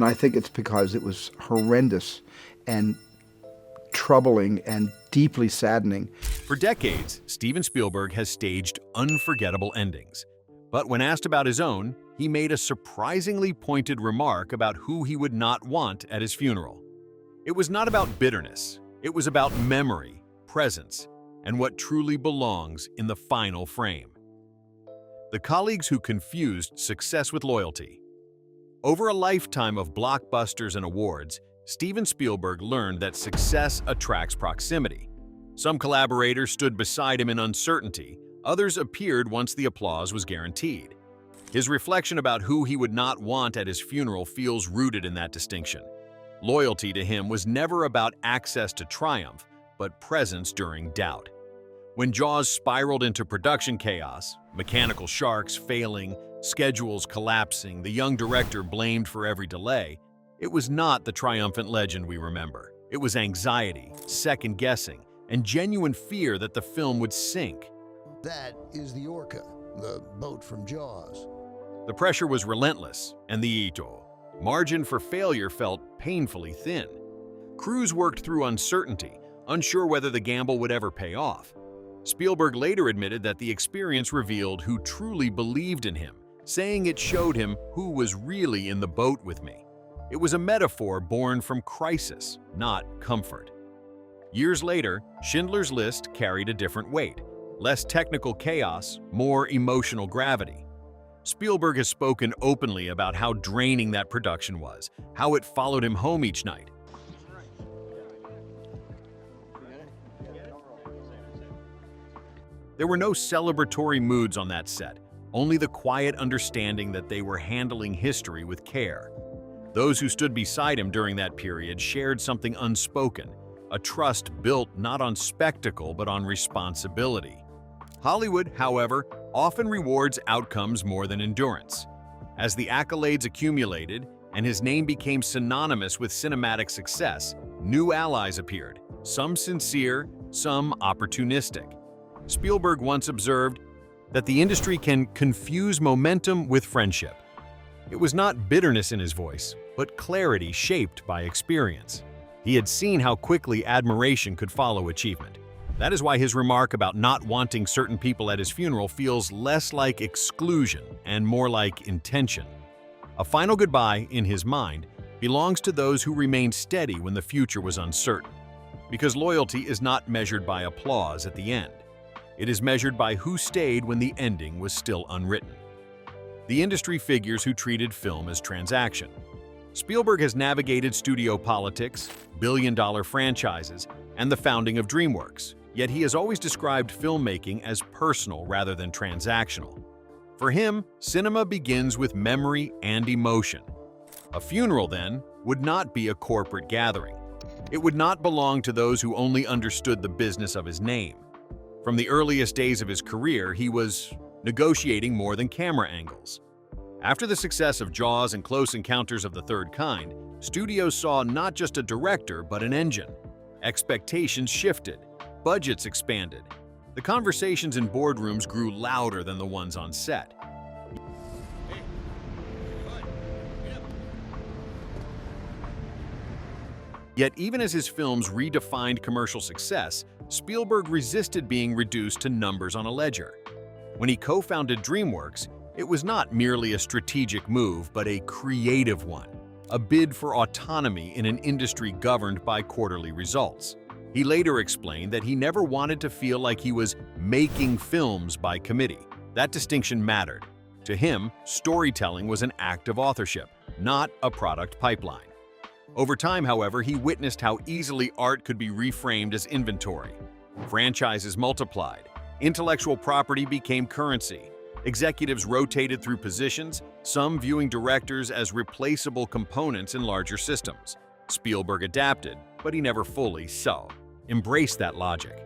I think it's because it was horrendous and troubling and deeply saddening. For decades, Steven Spielberg has staged unforgettable endings. But when asked about his own, he made a surprisingly pointed remark about who he would not want at his funeral. It was not about bitterness. It was about memory, presence, and what truly belongs in the final frame. The colleagues who confused success with loyalty. Over a lifetime of blockbusters and awards, Steven Spielberg learned that success attracts proximity. Some collaborators stood beside him in uncertainty, others appeared once the applause was guaranteed. His reflection about who he would not want at his funeral feels rooted in that distinction. Loyalty to him was never about access to triumph, but presence during doubt. When Jaws spiraled into production chaos, mechanical sharks failing, schedules collapsing, the young director blamed for every delay, it was not the triumphant legend we remember. It was anxiety, second-guessing, and genuine fear that the film would sink. That is the Orca, the boat from Jaws. The pressure was relentless, and the Ito. Margin for failure felt painfully thin. Crews worked through uncertainty, unsure whether the gamble would ever pay off. Spielberg later admitted that the experience revealed who truly believed in him, saying it showed him who was really in the boat with me. It was a metaphor born from crisis, not comfort. Years later, Schindler's List carried a different weight, less technical chaos, more emotional gravity. Spielberg has spoken openly about how draining that production was, how it followed him home each night. There were no celebratory moods on that set, only the quiet understanding that they were handling history with care. Those who stood beside him during that period shared something unspoken, a trust built not on spectacle but on responsibility. Hollywood, however, often rewards outcomes more than endurance. As the accolades accumulated and his name became synonymous with cinematic success, new allies appeared, some sincere, some opportunistic. Spielberg once observed that the industry can confuse momentum with friendship. It was not bitterness in his voice, but clarity shaped by experience. He had seen how quickly admiration could follow achievement. That is why his remark about not wanting certain people at his funeral feels less like exclusion and more like intention. A final goodbye, in his mind, belongs to those who remained steady when the future was uncertain. Because loyalty is not measured by applause at the end. It is measured by who stayed when the ending was still unwritten. The industry figures who treated film as transaction. Spielberg has navigated studio politics, billion-dollar franchises, and the founding of DreamWorks, yet he has always described filmmaking as personal rather than transactional. For him, cinema begins with memory and emotion. A funeral, then, would not be a corporate gathering. It would not belong to those who only understood the business of his name. From the earliest days of his career, he was negotiating more than camera angles. After the success of Jaws and Close Encounters of the Third Kind, studios saw not just a director but an engine. Expectations shifted, budgets expanded. The conversations in boardrooms grew louder than the ones on set. Yet even as his films redefined commercial success, Spielberg resisted being reduced to numbers on a ledger. When he co-founded DreamWorks, it was not merely a strategic move, but a creative one, a bid for autonomy in an industry governed by quarterly results. He later explained that he never wanted to feel like he was making films by committee. That distinction mattered. To him, storytelling was an act of authorship, not a product pipeline. Over time, however, he witnessed how easily art could be reframed as inventory. Franchises multiplied. Intellectual property became currency. Executives rotated through positions, some viewing directors as replaceable components in larger systems. Spielberg adapted, but he never fully embraced that logic.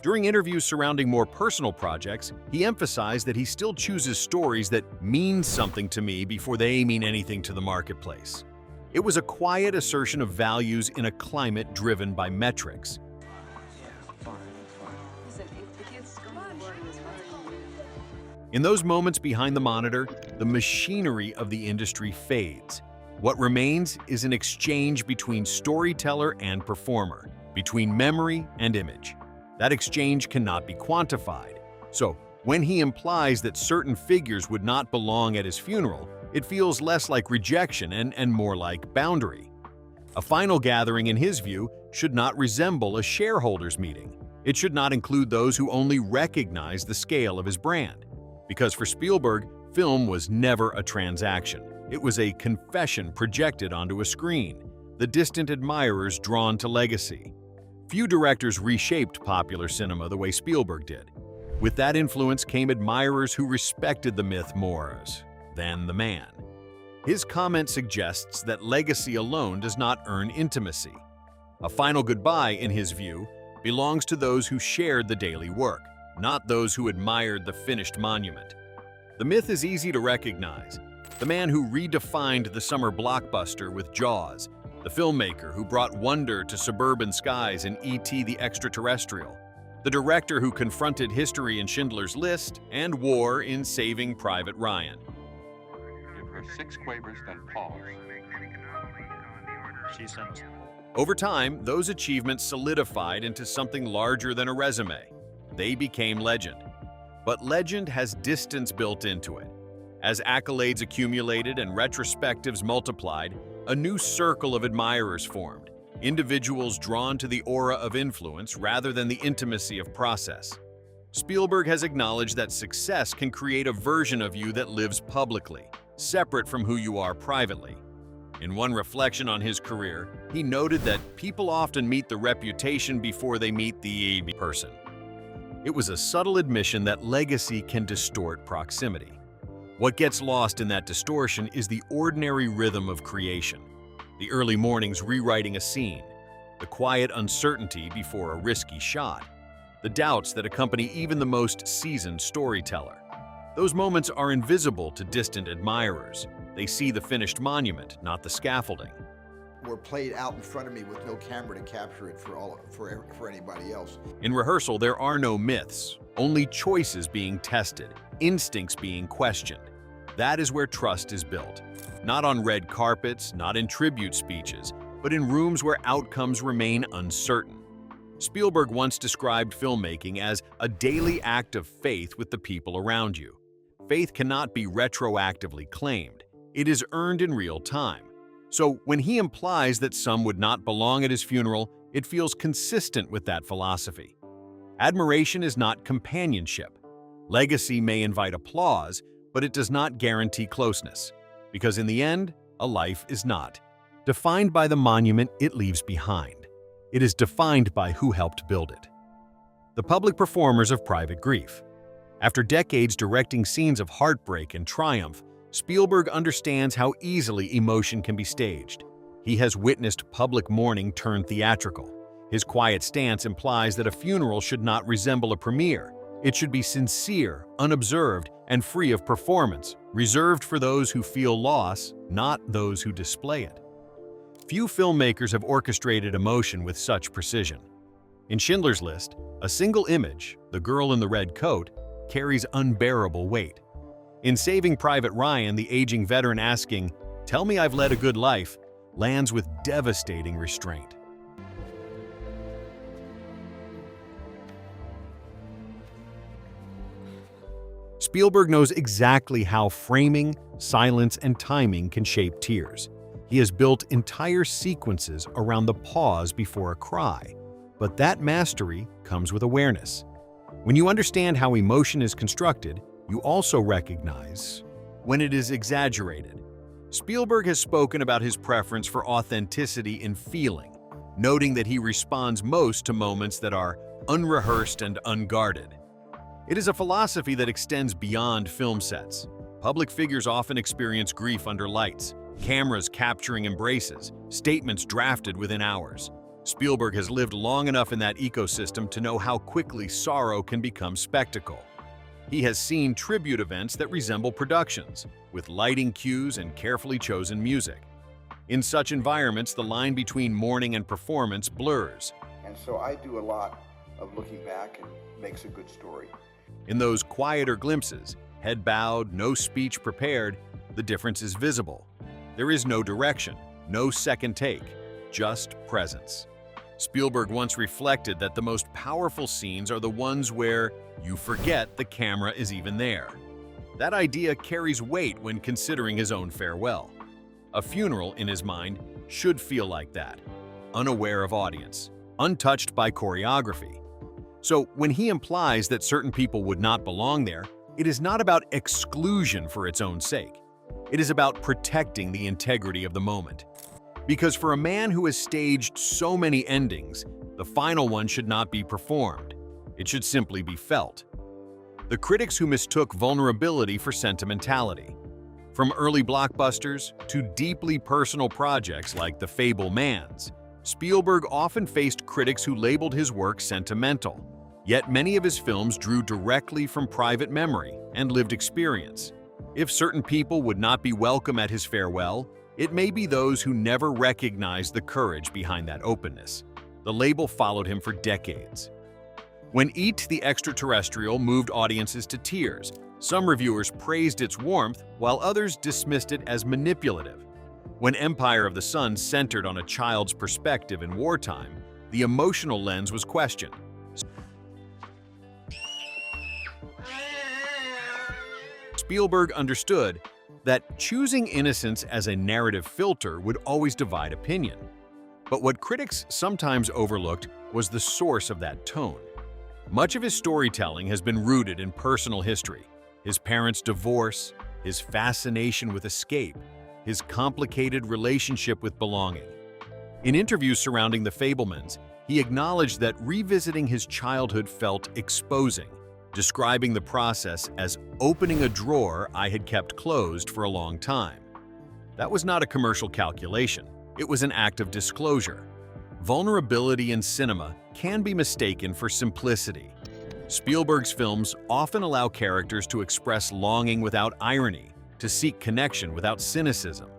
During interviews surrounding more personal projects, he emphasized that he still chooses stories that mean something to me before they mean anything to the marketplace. It was a quiet assertion of values in a climate driven by metrics. In those moments behind the monitor, the machinery of the industry fades. What remains is an exchange between storyteller and performer, between memory and image. That exchange cannot be quantified. So, when he implies that certain figures would not belong at his funeral, it feels less like rejection and more like boundary. A final gathering, in his view, should not resemble a shareholders' meeting. It should not include those who only recognize the scale of his brand. Because for Spielberg, film was never a transaction. It was a confession projected onto a screen, the distant admirers drawn to legacy. Few directors reshaped popular cinema the way Spielberg did. With that influence came admirers who respected the myth more than the man. His comment suggests that legacy alone does not earn intimacy. A final goodbye, in his view, belongs to those who shared the daily work, not those who admired the finished monument. The myth is easy to recognize. The man who redefined the summer blockbuster with Jaws, the filmmaker who brought wonder to suburban skies in E.T. the Extraterrestrial, the director who confronted history in Schindler's List and war in Saving Private Ryan. Give her 6 quavers, then pause. She sends. Over time, those achievements solidified into something larger than a resume. They became legend. But legend has distance built into it. As accolades accumulated and retrospectives multiplied, a new circle of admirers formed, individuals drawn to the aura of influence rather than the intimacy of process. Spielberg has acknowledged that success can create a version of you that lives publicly, separate from who you are privately. In one reflection on his career, he noted that people often meet the reputation before they meet the person. It was a subtle admission that legacy can distort proximity. What gets lost in that distortion is the ordinary rhythm of creation, the early mornings rewriting a scene, the quiet uncertainty before a risky shot, the doubts that accompany even the most seasoned storyteller. Those moments are invisible to distant admirers. They see the finished monument, not the scaffolding. Were played out in front of me with no camera to capture it for anybody else. In rehearsal, there are no myths, only choices being tested, instincts being questioned. That is where trust is built. Not on red carpets, not in tribute speeches, but in rooms where outcomes remain uncertain. Spielberg once described filmmaking as a daily act of faith with the people around you. Faith cannot be retroactively claimed. It is earned in real time. So when he implies that some would not belong at his funeral, it feels consistent with that philosophy. Admiration is not companionship. Legacy may invite applause, but it does not guarantee closeness. Because in the end, a life is not defined by the monument it leaves behind. It is defined by who helped build it. The public performers of private grief. After decades directing scenes of heartbreak and triumph, Spielberg understands how easily emotion can be staged. He has witnessed public mourning turn theatrical. His quiet stance implies that a funeral should not resemble a premiere. It should be sincere, unobserved, and free of performance, reserved for those who feel loss, not those who display it. Few filmmakers have orchestrated emotion with such precision. In Schindler's List, a single image, the girl in the red coat, carries unbearable weight. In Saving Private Ryan, the aging veteran asking, "Tell me I've led a good life," lands with devastating restraint. Spielberg knows exactly how framing, silence, and timing can shape tears. He has built entire sequences around the pause before a cry. But that mastery comes with awareness. When you understand how emotion is constructed, you also recognize when it is exaggerated. Spielberg has spoken about his preference for authenticity in feeling, noting that he responds most to moments that are unrehearsed and unguarded. It is a philosophy that extends beyond film sets. Public figures often experience grief under lights, cameras capturing embraces, statements drafted within hours. Spielberg has lived long enough in that ecosystem to know how quickly sorrow can become spectacle. He has seen tribute events that resemble productions, with lighting cues and carefully chosen music. In such environments, the line between mourning and performance blurs. And so I do a lot of looking back and makes a good story. In those quieter glimpses, head bowed, no speech prepared, the difference is visible. There is no direction, no second take, just presence. Spielberg once reflected that the most powerful scenes are the ones where you forget the camera is even there. That idea carries weight when considering his own farewell. A funeral, in his mind, should feel like that, unaware of audience, untouched by choreography. So when he implies that certain people would not belong there, it is not about exclusion for its own sake. It is about protecting the integrity of the moment. Because for a man who has staged so many endings, the final one should not be performed. It should simply be felt. The critics who mistook vulnerability for sentimentality. From early blockbusters to deeply personal projects like The Fabelmans, Spielberg often faced critics who labeled his work sentimental. Yet many of his films drew directly from private memory and lived experience. If certain people would not be welcome at his farewell, it may be those who never recognized the courage behind that openness. The label followed him for decades. When Eat the Extraterrestrial moved audiences to tears, some reviewers praised its warmth while others dismissed it as manipulative. When Empire of the Sun centered on a child's perspective in wartime, the emotional lens was questioned. Spielberg understood that choosing innocence as a narrative filter would always divide opinion. But what critics sometimes overlooked was the source of that tone. Much of his storytelling has been rooted in personal history: his parents' divorce, his fascination with escape, his complicated relationship with belonging. In interviews surrounding The Fabelmans, he acknowledged that revisiting his childhood felt exposing, describing the process as opening a drawer I had kept closed for a long time. That was not a commercial calculation. It was an act of disclosure. Vulnerability in cinema can be mistaken for simplicity. Spielberg's films often allow characters to express longing without irony, to seek connection without cynicism.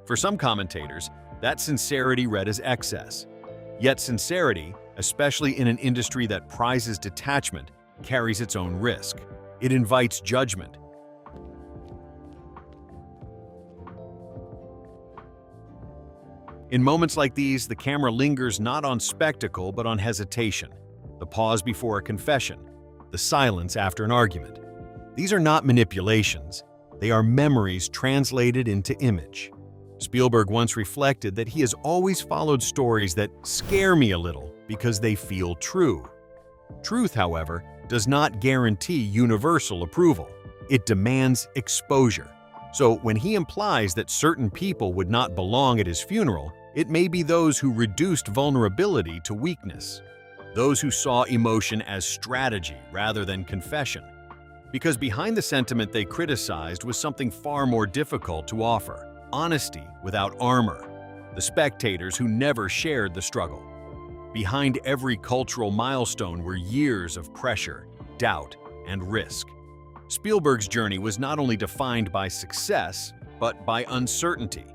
For some commentators, that sincerity read as excess. Yet sincerity, especially in an industry that prizes detachment, carries its own risk. It invites judgment. In moments like these, the camera lingers not on spectacle but on hesitation, the pause before a confession, the silence after an argument. These are not manipulations. They are memories translated into image. Spielberg once reflected that he has always followed stories that scare me a little because they feel true. Truth, however, does not guarantee universal approval. It demands exposure. So when he implies that certain people would not belong at his funeral, it may be those who reduced vulnerability to weakness, those who saw emotion as strategy rather than confession. Because behind the sentiment they criticized was something far more difficult to offer: honesty without armor, the spectators who never shared the struggle. Behind every cultural milestone were years of pressure, doubt, and risk. Spielberg's journey was not only defined by success, but by uncertainty.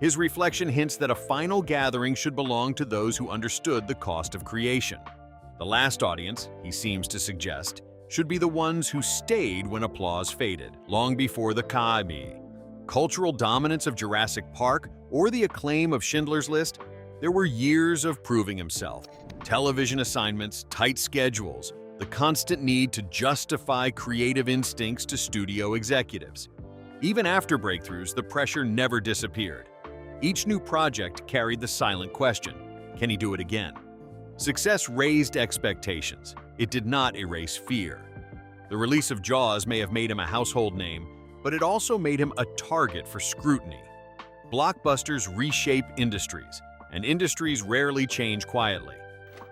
His reflection hints that a final gathering should belong to those who understood the cost of creation. The last audience, he seems to suggest, should be the ones who stayed when applause faded, long before the Kami. Cultural dominance of Jurassic Park or the acclaim of Schindler's List, there were years of proving himself. Television assignments, tight schedules, the constant need to justify creative instincts to studio executives. Even after breakthroughs, the pressure never disappeared. Each new project carried the silent question: can he do it again? Success raised expectations. It did not erase fear. The release of Jaws may have made him a household name, but it also made him a target for scrutiny. Blockbusters reshape industries, and industries rarely change quietly.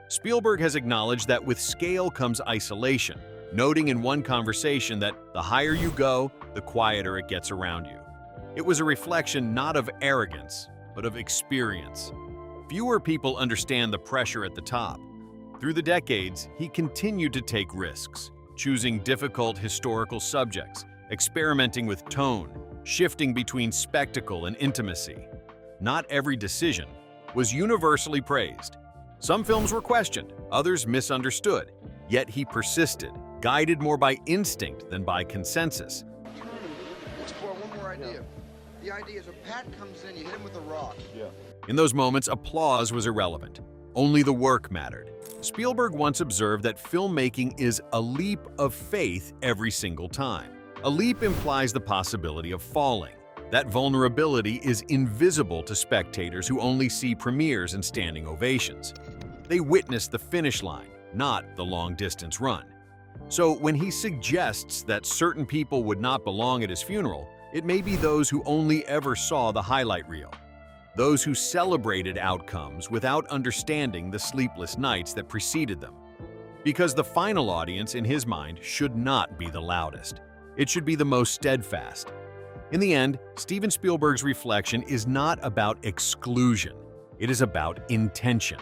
Spielberg has acknowledged that with scale comes isolation, noting in one conversation that the higher you go, the quieter it gets around you. It was a reflection not of arrogance, but of experience. Fewer people understand the pressure at the top. Through the decades, he continued to take risks, choosing difficult historical subjects, experimenting with tone, shifting between spectacle and intimacy. Not every decision was universally praised. Some films were questioned, others misunderstood, yet he persisted, guided more by instinct than by consensus. Explore one more idea. The idea is when Pat comes in, you hit him with a rock. In those moments, applause was irrelevant. Only the work mattered. Spielberg once observed that filmmaking is a leap of faith every single time. A leap implies the possibility of falling. That vulnerability is invisible to spectators who only see premieres and standing ovations. They witness the finish line, not the long-distance run. So when he suggests that certain people would not belong at his funeral, it may be those who only ever saw the highlight reel. Those who celebrated outcomes without understanding the sleepless nights that preceded them. Because the final audience, in his mind, should not be the loudest. It should be the most steadfast. In the end, Steven Spielberg's reflection is not about exclusion. It is about intention.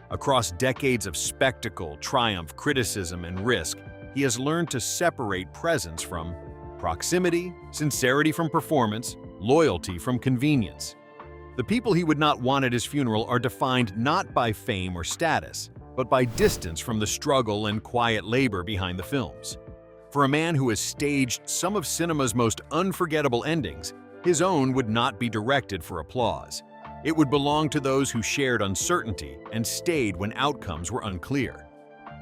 Across decades of spectacle, triumph, criticism, and risk, he has learned to separate presence from proximity, sincerity from performance, loyalty from convenience. The people he would not want at his funeral are defined not by fame or status, but by distance from the struggle and quiet labor behind the films. For a man who has staged some of cinema's most unforgettable endings, his own would not be directed for applause. It would belong to those who shared uncertainty and stayed when outcomes were unclear.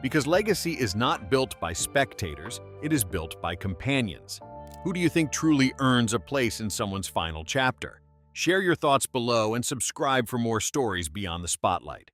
Because legacy is not built by spectators, it is built by companions. Who do you think truly earns a place in someone's final chapter? Share your thoughts below and subscribe for more stories beyond the spotlight.